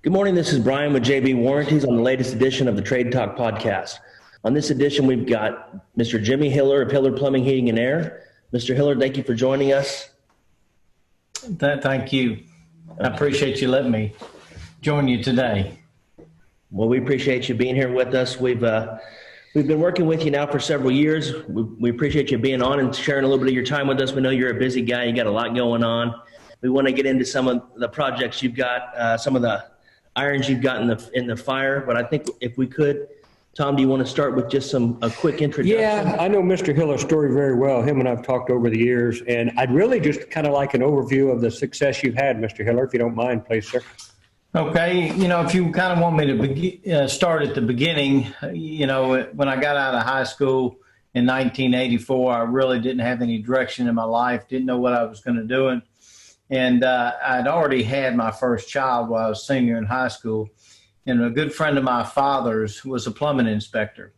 Good morning. This is Brian with JB Warranties on the latest edition of the TradeTalk podcast. On this edition, we've got Mr. Jimmy Hiller of Hiller Plumbing, Heating, and Air. Mr. Hiller, thank you for joining us. Thank you. I appreciate you letting me join you today. Well, we appreciate you being here with us. We've been working with you now for several years. We appreciate you being on and sharing a little bit of your time with us. We know you're a busy guy. You got a lot going on. We want to get into some of the projects you've got, some of the irons you've got in the fire. But I think if we could, Tom, do you want to start with just a quick introduction? Yeah, I know Mr. Hiller's story very well. Him and I've talked over the years, and I'd really just kind of like an overview of the success you've had, Mr. Hiller, if you don't mind, please, sir. Okay, if you kind of want me to start at the beginning, when I got out of high school in 1984, I really didn't have any direction in my life, didn't know what I was going to do. And I'd already had my first child while I was senior in high school. And a good friend of my father's was a plumbing inspector.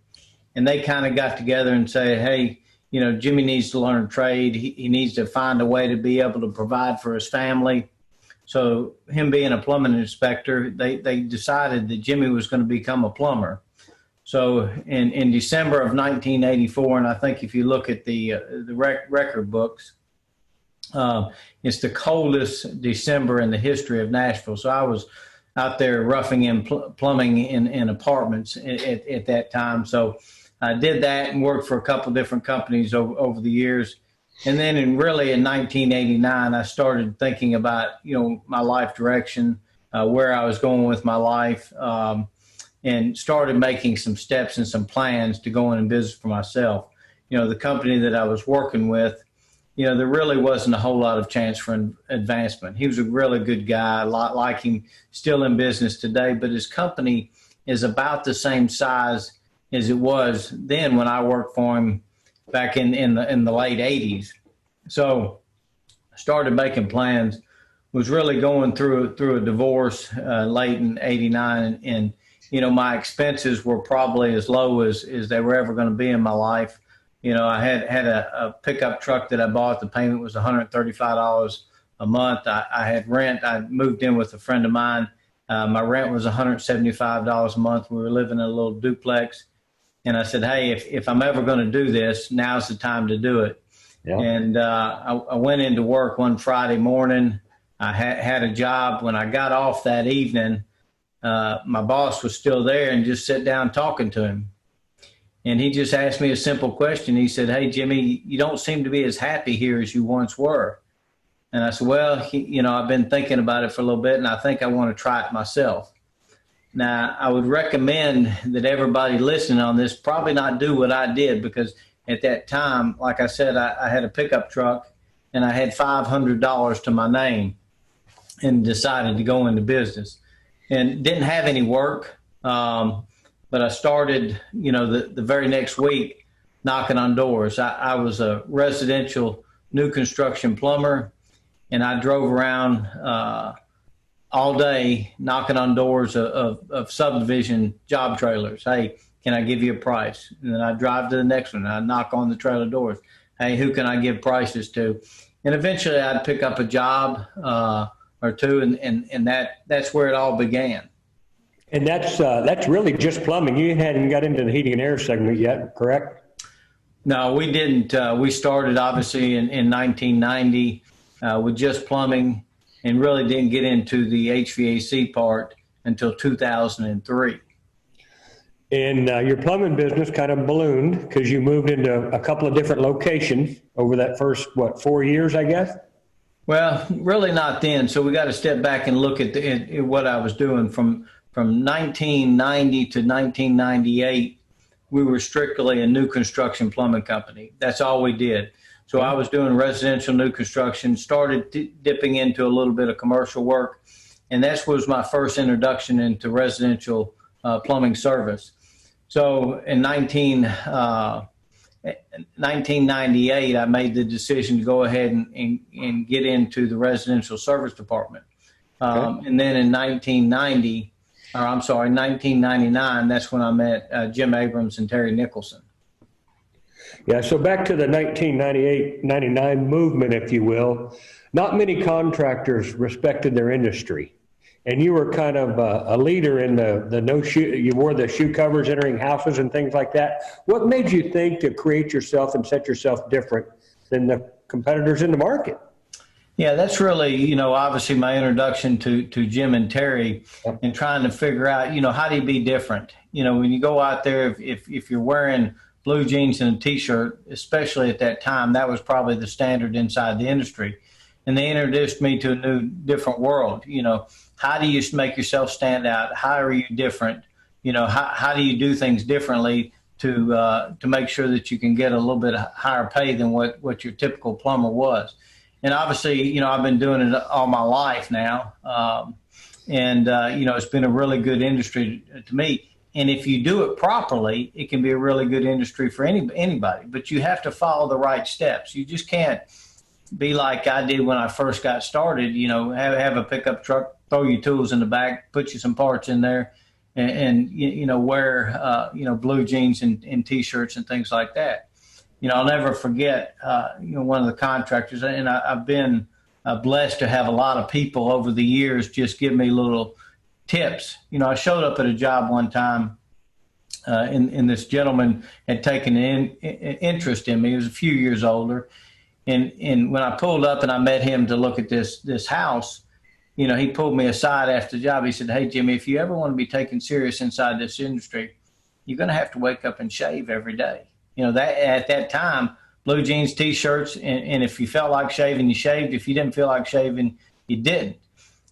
And they kind of got together and said, hey, Jimmy needs to learn a trade. He needs to find a way to be able to provide for his family. So him being a plumbing inspector, they decided that Jimmy was going to become a plumber. So in December of 1984, and I think if you look at the record books, it's the coldest December in the history of Nashville. So I was out there roughing in plumbing in apartments at that time. So I did that and worked for a couple different companies over the years. And then in 1989, I started thinking about, my life direction, where I was going with my life, and started making some steps and some plans to go in business for myself. The company that I was working with, there really wasn't a whole lot of chance for advancement. He was a really good guy, a lot like him, still in business today, but his company is about the same size as it was then when I worked for him back in the late 80s. So I started making plans, was really going through a divorce late in 89, and my expenses were probably as low as they were ever going to be in my life. I had a pickup truck that I bought. The payment was $135 a month. I had rent. I moved in with a friend of mine. My rent was $175 a month. We were living in a little duplex. And I said, hey, if I'm ever going to do this, now's the time to do it. Yeah. And I went into work one Friday morning. I had a job. When I got off that evening, my boss was still there and just sat down talking to him. And he just asked me a simple question. He said, hey, Jimmy, you don't seem to be as happy here as you once were. And I said, well, I've been thinking about it for a little bit, and I think I want to try it myself. Now, I would recommend that everybody listening on this probably not do what I did, because at that time, like I said, I had a pickup truck and I had $500 to my name and decided to go into business and didn't have any work. But I started, the very next week knocking on doors. I was a residential new construction plumber, and I drove around all day knocking on doors of subdivision job trailers. Hey, can I give you a price? And then I'd drive to the next one. I'd knock on the trailer doors. Hey, who can I give prices to? And eventually I'd pick up a job or two, and that's where it all began. And that's really just plumbing. You hadn't got into the heating and air segment yet, correct? No, we didn't. We started obviously in 1990 with just plumbing, and really didn't get into the HVAC part until 2003. And your plumbing business kind of ballooned because you moved into a couple of different locations over that first, 4 years, I guess? Well, really not then. So we got to step back and look at what I was doing from 1990 to 1998. We were strictly a new construction plumbing company. That's all we did. So I was doing residential new construction, started dipping into a little bit of commercial work, and that was my first introduction into residential plumbing service. So in 1998, I made the decision to go ahead and get into the residential service department. And then in 1999, that's when I met Jim Abrams and Terry Nicholson. Yeah, so back to the 1998-99 movement, if you will, not many contractors respected their industry. and you were kind of a leader in the no shoe, you wore the shoe covers entering houses and things like that. What made you think to create yourself and set yourself different than the competitors in the market? Yeah, that's really, obviously my introduction to Jim and Terry, and trying to figure out, how do you be different? When you go out there, if you're wearing blue jeans and a t-shirt, especially at that time, that was probably the standard inside the industry. And they introduced me to a new, different world. How do you make yourself stand out? How are you different? How do you do things differently to make sure that you can get a little bit higher pay than what your typical plumber was? And obviously, I've been doing it all my life now. It's been a really good industry to me. And if you do it properly, it can be a really good industry for anybody. But you have to follow the right steps. You just can't be like I did when I first got started, have a pickup truck, throw your tools in the back, put you some parts in there, and wear, blue jeans and T-shirts and things like that. I'll never forget, one of the contractors, and I've been blessed to have a lot of people over the years just give me little tips. I showed up at a job one time, and this gentleman had taken an interest in me. He was a few years older. And when I pulled up and I met him to look at this house, he pulled me aside after the job. He said, "Hey, Jimmy, if you ever want to be taken serious inside this industry, you're going to have to wake up and shave every day." That at that time, blue jeans, T-shirts, and if you felt like shaving, you shaved. If you didn't feel like shaving, you didn't.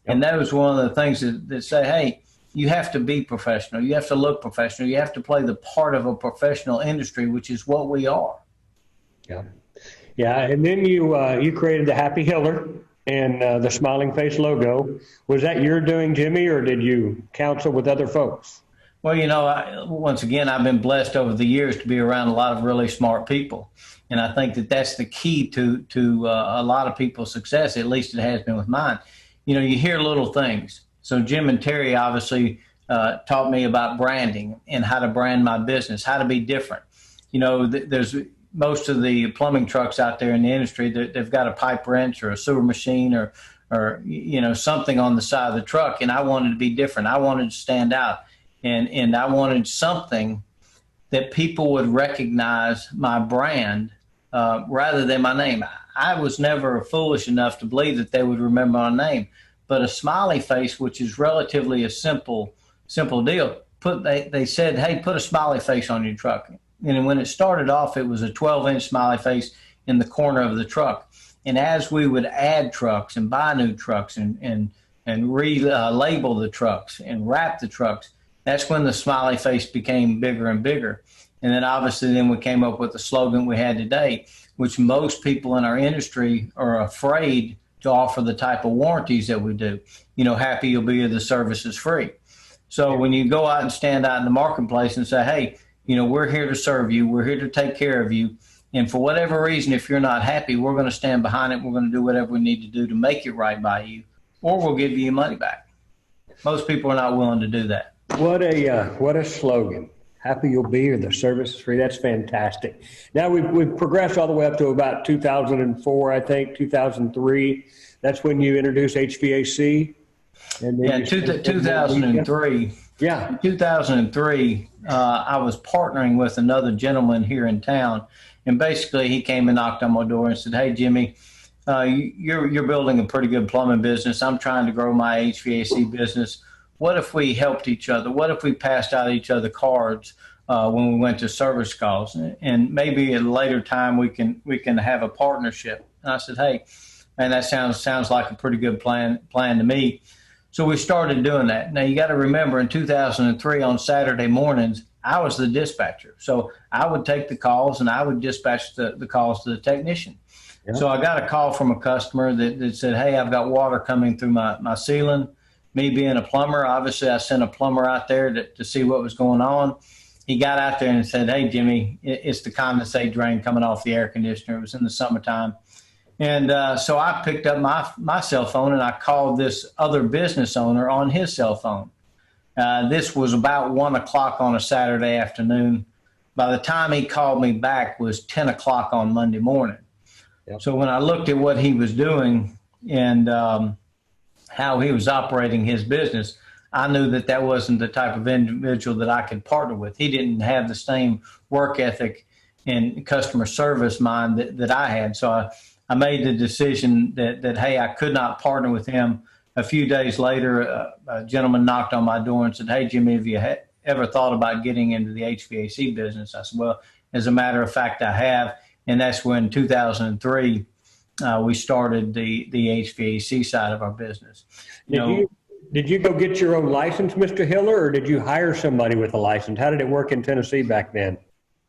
And that was one of the things that say, hey, you have to be professional. You have to look professional. You have to play the part of a professional industry, which is what we are. Yeah. Yeah. And then you created the Happy Hiller and the smiling face logo. Was that your doing, Jimmy, or did you counsel with other folks? Well, once again, I've been blessed over the years to be around a lot of really smart people. And I think that's the key to a lot of people's success, at least it has been with mine. You hear little things. So Jim and Terry obviously taught me about branding and how to brand my business, how to be different. There's most of the plumbing trucks out there in the industry that they've got a pipe wrench or a sewer machine or something on the side of the truck. And I wanted to be different. I wanted to stand out. And I wanted something that people would recognize my brand rather than my name. I was never foolish enough to believe that they would remember my name. But a smiley face, which is relatively a simple deal, they said, hey, put a smiley face on your truck. And when it started off, it was a 12-inch smiley face in the corner of the truck. And as we would add trucks and buy new trucks and relabel the trucks and wrap the trucks, that's when the smiley face became bigger and bigger. And then obviously we came up with the slogan we had today, which most people in our industry are afraid to offer the type of warranties that we do. Happy you'll be, the service is free. So when you go out and stand out in the marketplace and say, hey, we're here to serve you, we're here to take care of you. And for whatever reason, if you're not happy, we're going to stand behind it. We're going to do whatever we need to do to make it right by you, or we'll give you your money back. Most people are not willing to do that. What a slogan. Happy you'll be, or the service is free. That's fantastic. Now we've progressed all the way up to about 2004, I think, 2003. That's when you introduced HVAC. And then 2003. Yeah. In 2003, I was partnering with another gentleman here in town. And basically he came and knocked on my door and said, hey, Jimmy, you're building a pretty good plumbing business. I'm trying to grow my HVAC business. What if we helped each other? What if we passed out each other cards when we went to service calls? And maybe at a later time we can have a partnership. And I said, hey, man, that sounds like a pretty good plan to me. So we started doing that. Now you got to remember, in 2003 on Saturday mornings, I was the dispatcher. So I would take the calls and I would dispatch the calls to the technician. Yeah. So I got a call from a customer that said, hey, I've got water coming through my ceiling. Me being a plumber, obviously I sent a plumber out there to see what was going on. He got out there and said, hey, Jimmy, it's the condensate drain coming off the air conditioner. It was in the summertime. And so I picked up my cell phone and I called this other business owner on his cell phone. This was about 1 o'clock on a Saturday afternoon. By the time he called me back was 10 o'clock on Monday morning. Yep. So when I looked at what he was doing, and how he was operating his business, I knew that that wasn't the type of individual that I could partner with. He didn't have the same work ethic and customer service mind that I had. So I made the decision that, hey, I could not partner with him. A few days later, a gentleman knocked on my door and said, hey, Jimmy, have you ever thought about getting into the HVAC business? I said, well, as a matter of fact, I have. And that's when 2003, we started the HVAC side of our business. Did you go get your own license, Mr. Hiller, or did you hire somebody with a license? How did it work in Tennessee back then?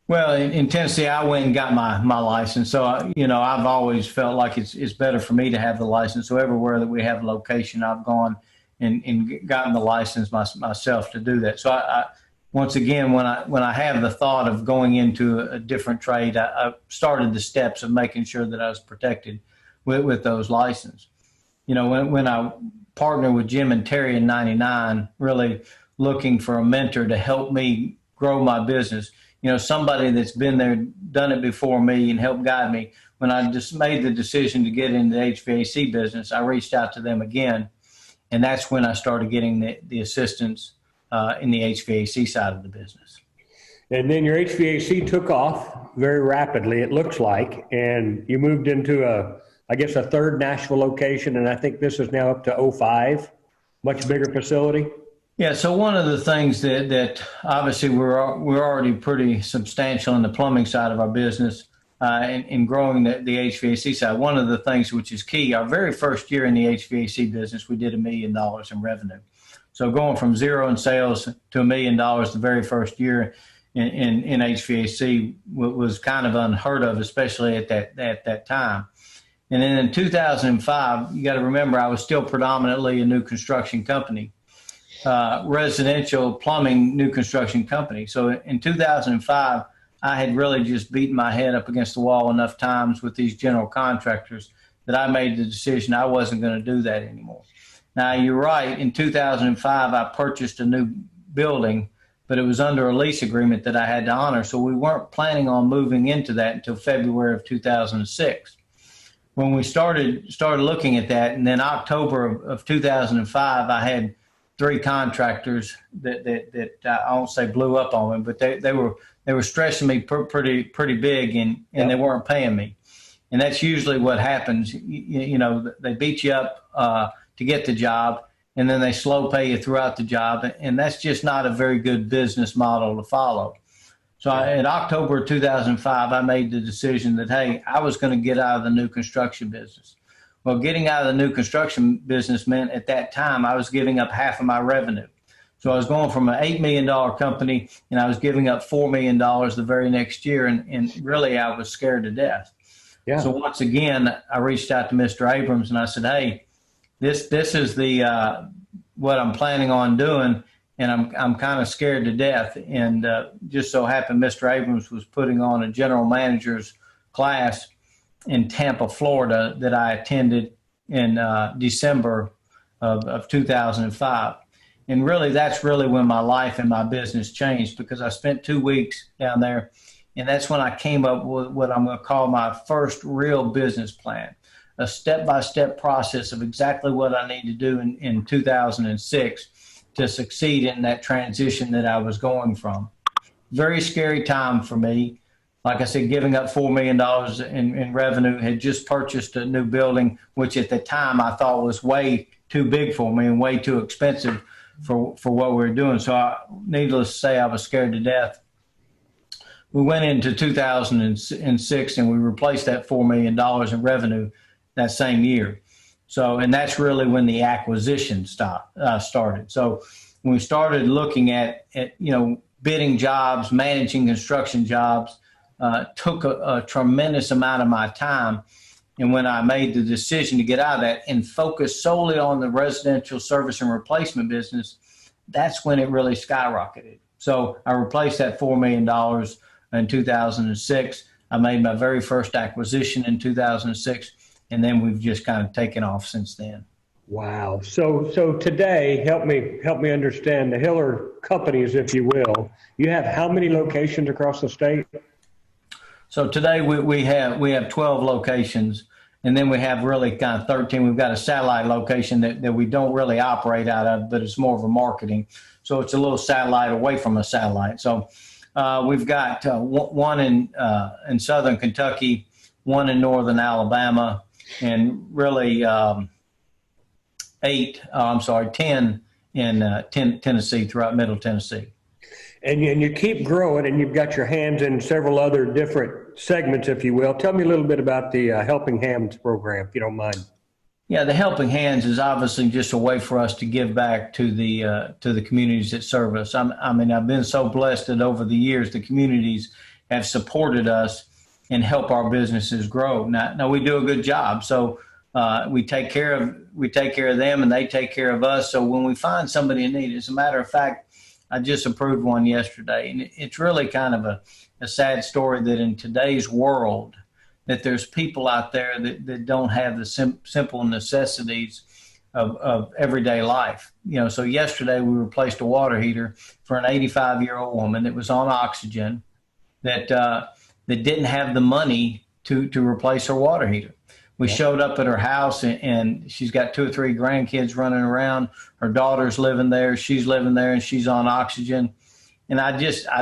Well, in Tennessee, I went and got my license. So, I've always felt like it's better for me to have the license. So everywhere that we have a location, I've gone and gotten the license myself to do that. So I once again, when I have the thought of going into a different trade, I started the steps of making sure that I was protected with those licenses. When I partnered with Jim and Terry in '99, really looking for a mentor to help me grow my business, somebody that's been there, done it before me and helped guide me. When I just made the decision to get into the HVAC business, I reached out to them again. And that's when I started getting the assistance in the HVAC side of the business. And then your HVAC took off very rapidly, it looks like, and you moved into a third Nashville location, and I think this is now up to 05, much bigger facility. Yeah, so one of the things that obviously we're already pretty substantial in the plumbing side of our business and growing the HVAC side. One of the things which is key, our very first year in the HVAC business, we did $1 million in revenue. So going from zero in sales to $1 million the very first year in HVAC was kind of unheard of, especially at that time. And then in 2005, you got to remember, I was still predominantly a new construction company. Residential plumbing new construction company. So in 2005, I had really just beaten my head up against the wall enough times with these general contractors that I made the decision I wasn't going to do that anymore. Now, you're right. In 2005, I purchased a new building, but it was under a lease agreement that I had to honor. So we weren't planning on moving into that until February of 2006. When we started looking at that, and then October of 2005, I had 3 contractors that I won't say blew up on me, but they were stressing me pretty big, and they weren't paying me. And that's usually what happens. They beat you up to get the job, and then they slow pay you throughout the job, and that's just not a very good business model to follow. So in October of 2005, I made the decision that, hey, I was going to get out of the new construction business. Well, getting out of the new construction business meant at that time I was giving up half of my revenue. So I was going from an $8 million company, and I was giving up $4 million the very next year, and really I was scared to death. Yeah. So once again, I reached out to Mr. Abrams, and I said, hey, this is the what I'm planning on doing, and I'm kind of scared to death. And just so happened Mr. Abrams was putting on a general manager's class in Tampa, Florida, that I attended in December of 2005. And really, that's really when my life and my business changed, because I spent 2 weeks down there, and that's when I came up with what I'm going to call my first real business plan, a step-by-step process of exactly what I need to do in 2006 to succeed in that transition that I was going from. Very scary time for me. Like I said, giving up $4 million in revenue, had just purchased a new building, which at the time I thought was way too big for me and way too expensive for what we were doing. So needless to say, I was scared to death. We went into 2006 and we replaced that $4 million in revenue that same year. So, and that's really when the acquisition started. So when we started looking at bidding jobs, managing construction jobs, took a tremendous amount of my time. And when I made the decision to get out of that and focus solely on the residential service and replacement business, that's when it really skyrocketed. So I replaced that $4 million in 2006. I made my very first acquisition in 2006, and then we've just kind of taken off since then. Wow. So today, help me understand the Hiller companies, if you will. You have how many locations across the state? So today we have 12 locations, And then we have really kind of 13. We've got a satellite location that we don't really operate out of, but it's more of a marketing. So it's a little satellite away from a satellite. So we've got one in southern Kentucky, one in northern Alabama, and really 10 in Tennessee, throughout Middle Tennessee. And you keep growing, and you've got your hands in several other different segments, if you will. Tell me a little bit about the Helping Hands program, if you don't mind. Yeah, the Helping Hands is obviously just a way for us to give back to the communities that serve us. I mean, I've been so blessed that over the years the communities have supported us and help our businesses grow. Now we do a good job, so we take care of them, and they take care of us. So when we find somebody in need, as a matter of fact, I just approved one yesterday, and it's really kind of a sad story that in today's world that there's people out there that don't have the simple necessities of everyday life. So yesterday we replaced a water heater for an 85-year-old woman that was on oxygen that didn't have the money to replace her water heater. We showed up at her house, and she's got 2 or 3 grandkids running around. Her daughter's living there. She's living there, and she's on oxygen. And I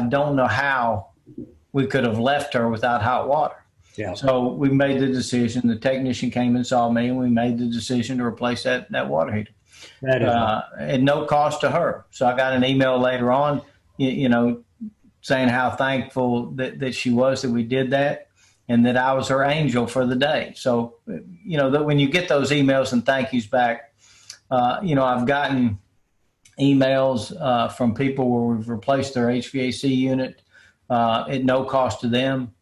don't know how we could have left her without hot water. Yeah. So we made the decision. The technician came and saw me, and we made the decision to replace that water heater. That is at no cost to her. So I got an email later on, saying how thankful that she was that we did that, and that I was her angel for the day. So, that when you get those emails and thank yous back, I've gotten emails from people where we've replaced their HVAC unit at no cost to them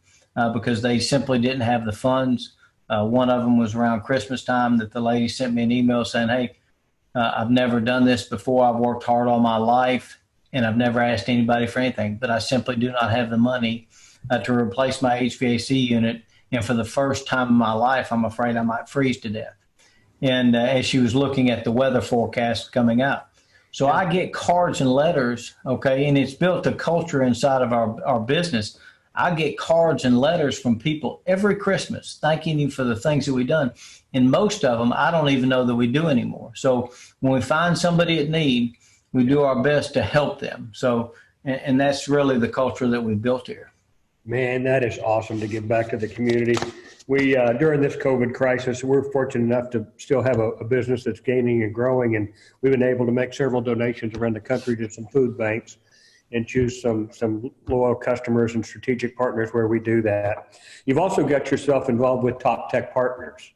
because they simply didn't have the funds. One of them was around Christmas time that the lady sent me an email saying, hey, I've never done this before. I've worked hard all my life, and I've never asked anybody for anything, but I simply do not have the money to replace my HVAC unit. And for the first time in my life, I'm afraid I might freeze to death. And as she was looking at the weather forecast coming out. So I get cards and letters, okay, and it's built a culture inside of our business. I get cards and letters from people every Christmas thanking you for the things that we've done. And most of them, I don't even know that we do anymore. So when we find somebody in need, we do our best to help them. So, and that's really the culture that we built here. Man, that is awesome to give back to the community. We, during this COVID crisis, we're fortunate enough to still have a business that's gaining and growing, and we've been able to make several donations around the country to some food banks and choose some loyal customers and strategic partners where we do that. You've also got yourself involved with Top Tech Partners,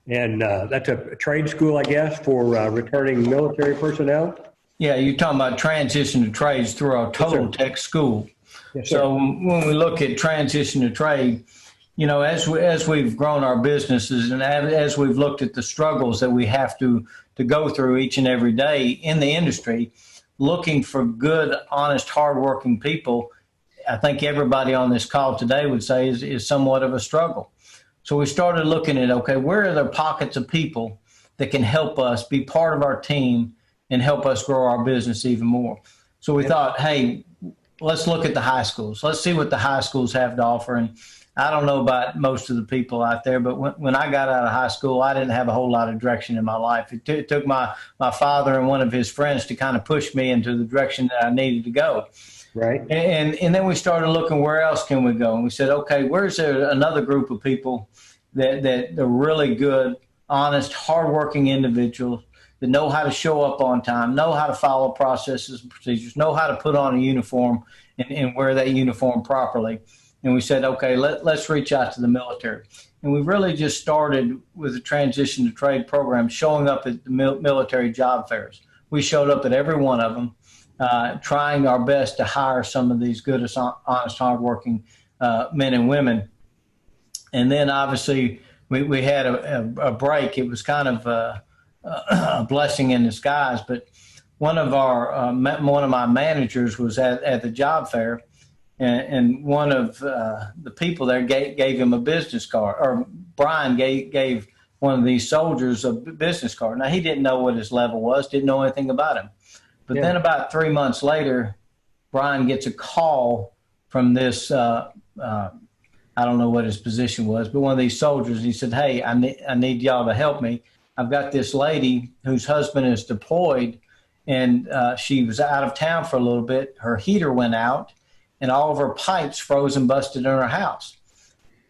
and that's a trade school, I guess, for returning military personnel. Yeah, you're talking about transition to trades through our Total Tech School. Yes, so when we look at transition to trade, as we've grown our businesses and as we've looked at the struggles that we have to go through each and every day in the industry, looking for good, honest, hardworking people, I think everybody on this call today would say is somewhat of a struggle. So we started looking at, okay, where are there pockets of people that can help us be part of our team and help us grow our business even more? So we thought, hey, let's look at the high schools. Let's see what the high schools have to offer. And I don't know about most of the people out there, but when I got out of high school, I didn't have a whole lot of direction in my life. It took my father and one of his friends to kind of push me into the direction that I needed to go. Right. And then we started looking, where else can we go? And we said, okay, where's there another group of people that are really good, honest, hardworking individuals that know how to show up on time, know how to follow processes and procedures, know how to put on a uniform and wear that uniform properly. And we said, okay, let's reach out to the military. And we really just started with the transition to trade program, showing up at the military job fairs. We showed up at every one of them, trying our best to hire some of these good, honest, hardworking men and women. And then obviously we had a break. It was kind of a blessing in disguise, but one of my managers was at the job fair, and one of the people there gave him a business card, or Brian gave one of these soldiers a business card. Now, he didn't know what his level was, didn't know anything about him. But then about 3 months later, Brian gets a call from this I don't know what his position was, but one of these soldiers, he said, hey, I need y'all to help me. I've got this lady whose husband is deployed, and she was out of town for a little bit. Her heater went out, and all of her pipes froze and busted in her house.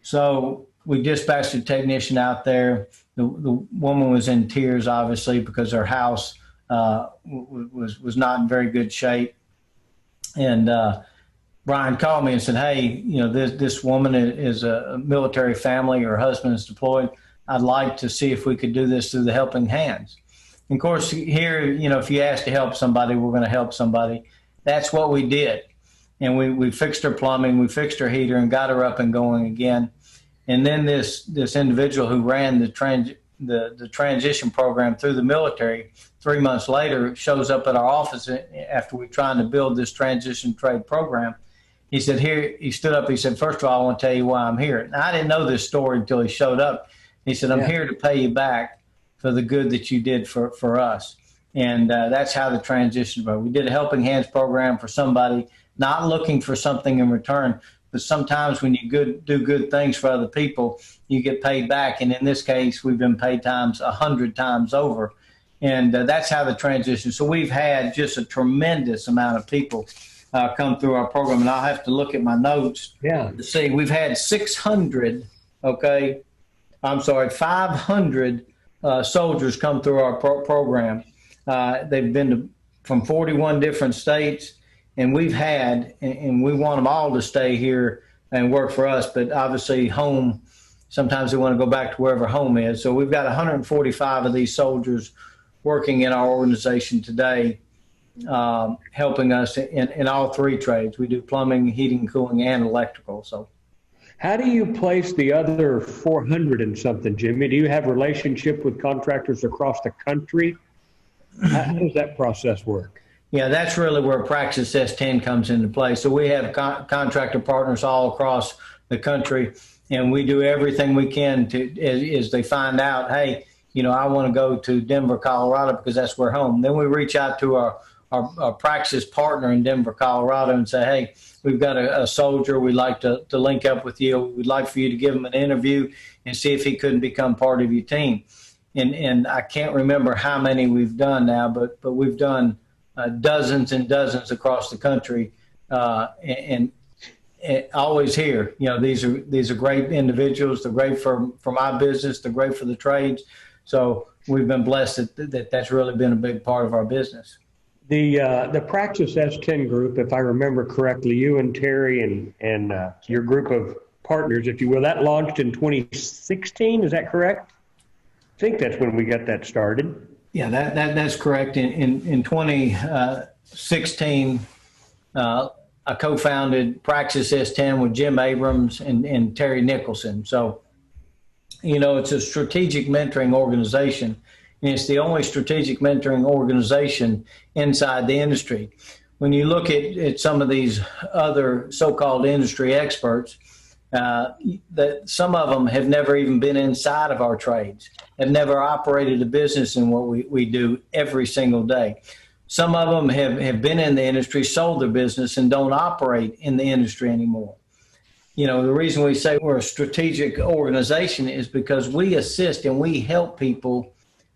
So we dispatched a technician out there. The woman was in tears, obviously, because her house was not in very good shape. And Brian called me and said, hey, this woman is a military family. Her husband is deployed. I'd like to see if we could do this through the Helping Hands. And of course, here, if you ask to help somebody, we're going to help somebody. That's what we did. And we fixed her plumbing, we fixed her heater, and got her up and going again. And then this individual who ran the transition program through the military 3 months later shows up at our office after we're trying to build this transition trade program. He said, he stood up, he said, first of all, I want to tell you why I'm here. And I didn't know this story until he showed up. He said, I'm here to pay you back for the good that you did for us. And that's how the transition was. We did a Helping Hands program for somebody, not looking for something in return, but sometimes when you do good things for other people, you get paid back. And in this case, we've been paid 100 times over. And that's how the transition. So we've had just a tremendous amount of people come through our program. And I'll have to look at my notes to see. We've had 500 soldiers come through our program. They've been from 41 different states. And we've had, and we want them all to stay here and work for us, but obviously home, sometimes they want to go back to wherever home is. So we've got 145 of these soldiers working in our organization today, helping us in all three trades. We do plumbing, heating, cooling, and electrical. So, how do you place the other 400 and something, Jimmy? Do you have relationship with contractors across the country? How does that process work? Yeah, that's really where Praxis S10 comes into play. So we have contractor partners all across the country, and we do everything we can to, as they find out, hey, I want to go to Denver, Colorado, because that's where home. Then we reach out to our Praxis partner in Denver, Colorado, and say, hey, we've got a soldier. We'd like to link up with you. We'd like for you to give him an interview and see if he couldn't become part of your team. And I can't remember how many we've done now, but we've done dozens and dozens across the country, and always here. These are great individuals. They're great for my business. They're great for the trades. So we've been blessed that's really been a big part of our business. The Praxis S10 group, if I remember correctly, you and Terry and your group of partners, if you will, that launched in 2016. Is that correct? I think that's when we got that started. Yeah, that's correct. In 2016, I co-founded Praxis S10 with Jim Abrams and Terry Nicholson. So, it's a strategic mentoring organization, and it's the only strategic mentoring organization inside the industry. When you look at some of these other so-called industry experts, that some of them have never even been inside of our trades, have never operated a business in what we do every single day. Some of them have been in the industry, sold their business, and don't operate in the industry anymore. The reason we say we're a strategic organization is because we assist and we help people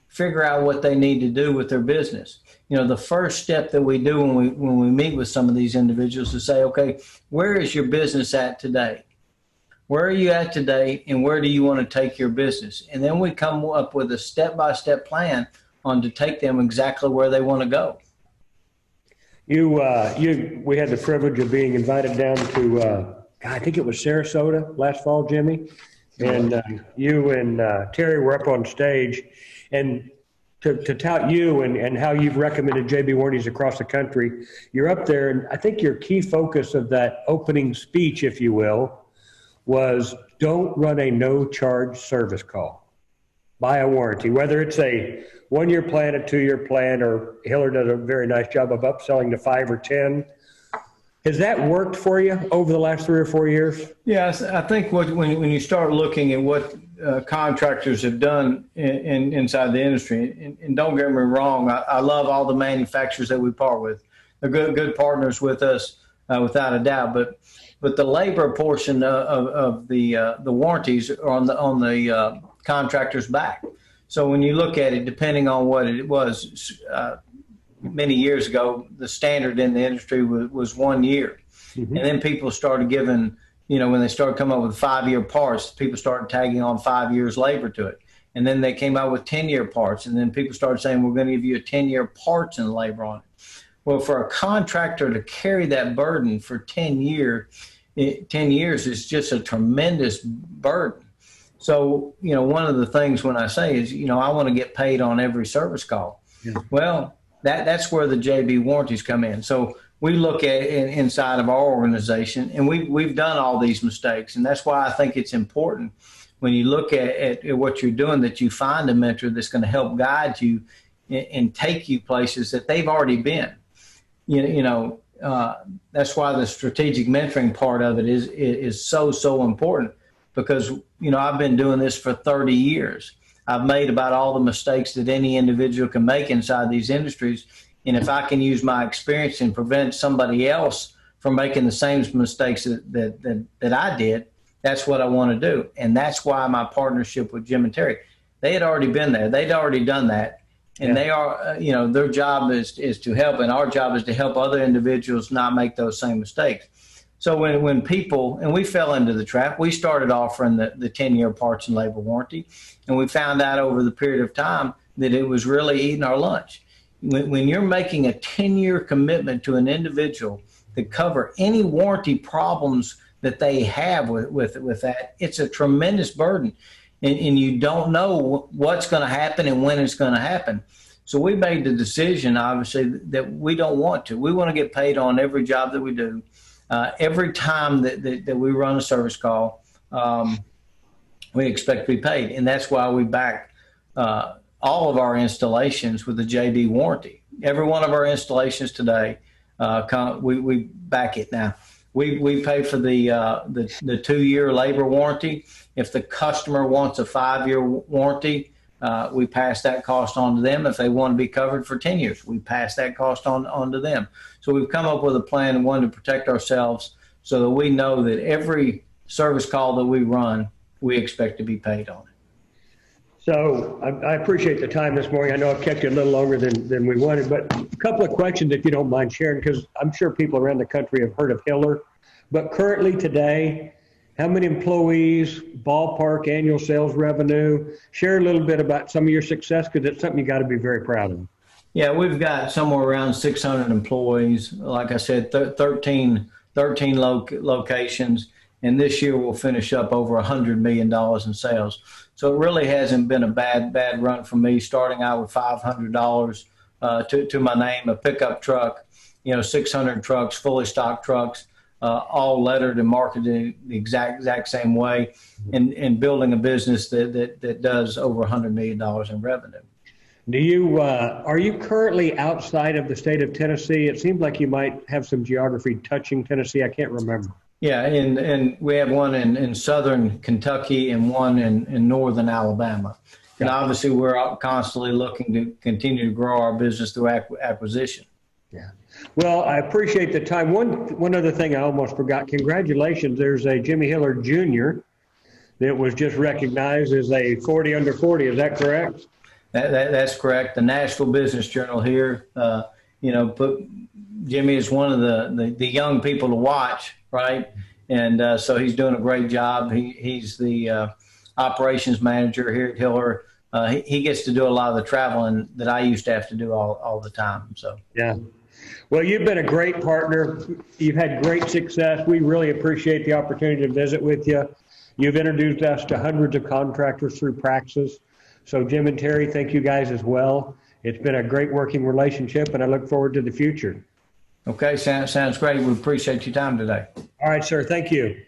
figure out what they need to do with their business. The first step that we do when we meet with some of these individuals is say, okay, where is your business at today? Where are you at today, and where do you want to take your business? And then we come up with a step-by-step plan on to take them exactly where they want to go. We had the privilege of being invited down to, I think it was Sarasota last fall, Jimmy, and you and Terry were up on stage, and to tout you and how you've recommended JB Warnies across the country. You're up there, and I think your key focus of that opening speech, if you will, was don't run a no-charge service call. Buy a warranty, whether it's a one-year plan, a 2-year plan, or Hiller does a very nice job of upselling to 5 or 10. Has that worked for you over the last 3 or 4 years? Yes, I think when you start looking at what contractors have done inside the industry, and don't get me wrong, I love all the manufacturers that we part with. They're good partners with us. without a doubt. But the labor portion of the warranties are on the contractor's back. So when you look at it, depending on what it was, many years ago, the standard in the industry was 1 year. Mm-hmm. And then people started giving, when they started coming up with 5-year parts, people started tagging on 5 years labor to it. And then they came out with 10-year parts. And then people started saying, we're going to give you a 10-year parts and labor on it. Well, for a contractor to carry that burden for 10 years is just a tremendous burden. So, one of the things when I say is, I want to get paid on every service call. Yeah. Well, that's where the JB warranties come in. So we look at it inside of our organization, and we've done all these mistakes. And that's why I think it's important when you look at what you're doing, that you find a mentor that's going to help guide you and take you places that they've already been. That's why the strategic mentoring part of it is so important, because, I've been doing this for 30 years. I've made about all the mistakes that any individual can make inside these industries. And if I can use my experience and prevent somebody else from making the same mistakes that I did, that's what I want to do. And that's why my partnership with Jim and Terry, they had already been there. They'd already done that. And they are, their job is to help, and our job is to help other individuals not make those same mistakes. So when people, and we fell into the trap, we started offering the 10-year parts and labor warranty, and we found out over the period of time that it was really eating our lunch. When you're making a 10-year commitment to an individual to cover any warranty problems that they have with that, it's a tremendous burden. And you don't know what's going to happen and when it's going to happen. So we made the decision, obviously, that we don't want to. We want to get paid on every job that we do. Every time that we run a service call, we expect to be paid. And that's why we back all of our installations with the JB warranty. Every one of our installations today, we back it now. We pay for the 2-year labor warranty. If the customer wants a 5-year warranty, we pass that cost on to them. If they want to be covered for 10 years, we pass that cost on to them. So we've come up with a plan, one, to protect ourselves so that we know that every service call that we run, we expect to be paid on it. So I appreciate the time this morning. I know I've kept you a little longer than we wanted, but a couple of questions, if you don't mind sharing, because I'm sure people around the country have heard of Hiller. But currently today, how many employees, ballpark annual sales revenue? Share a little bit about some of your success, because it's something you got to be very proud of. Yeah, we've got somewhere around 600 employees. Like I said, 13 locations. And this year we'll finish up over $100 million in sales. So it really hasn't been a bad run for me, starting out with $500 to my name, a pickup truck, 600 trucks, fully stocked trucks, all lettered and marketed the exact same way, and building a business that does over $100 million in revenue. Do you are you currently outside of the state of Tennessee? It seems like you might have some geography touching Tennessee. I can't remember. Yeah, and we have one in southern Kentucky and one in northern Alabama. And obviously we're constantly looking to continue to grow our business through acquisition. Yeah. Well, I appreciate the time. One other thing I almost forgot. Congratulations. There's a Jimmy Hiller Jr. that was just recognized as a 40 under 40. Is that correct? That's correct. The Nashville Business Journal here, put Jimmy as one of the young people to watch, right? And so he's doing a great job. He's the operations manager here at Hiller. He gets to do a lot of the traveling that I used to have to do all the time. So yeah. Well, you've been a great partner. You've had great success. We really appreciate the opportunity to visit with you. You've introduced us to hundreds of contractors through Praxis. So Jim and Terry, thank you guys as well. It's been a great working relationship, and I look forward to the future. Okay, sounds great. We appreciate your time today. All right, sir. Thank you.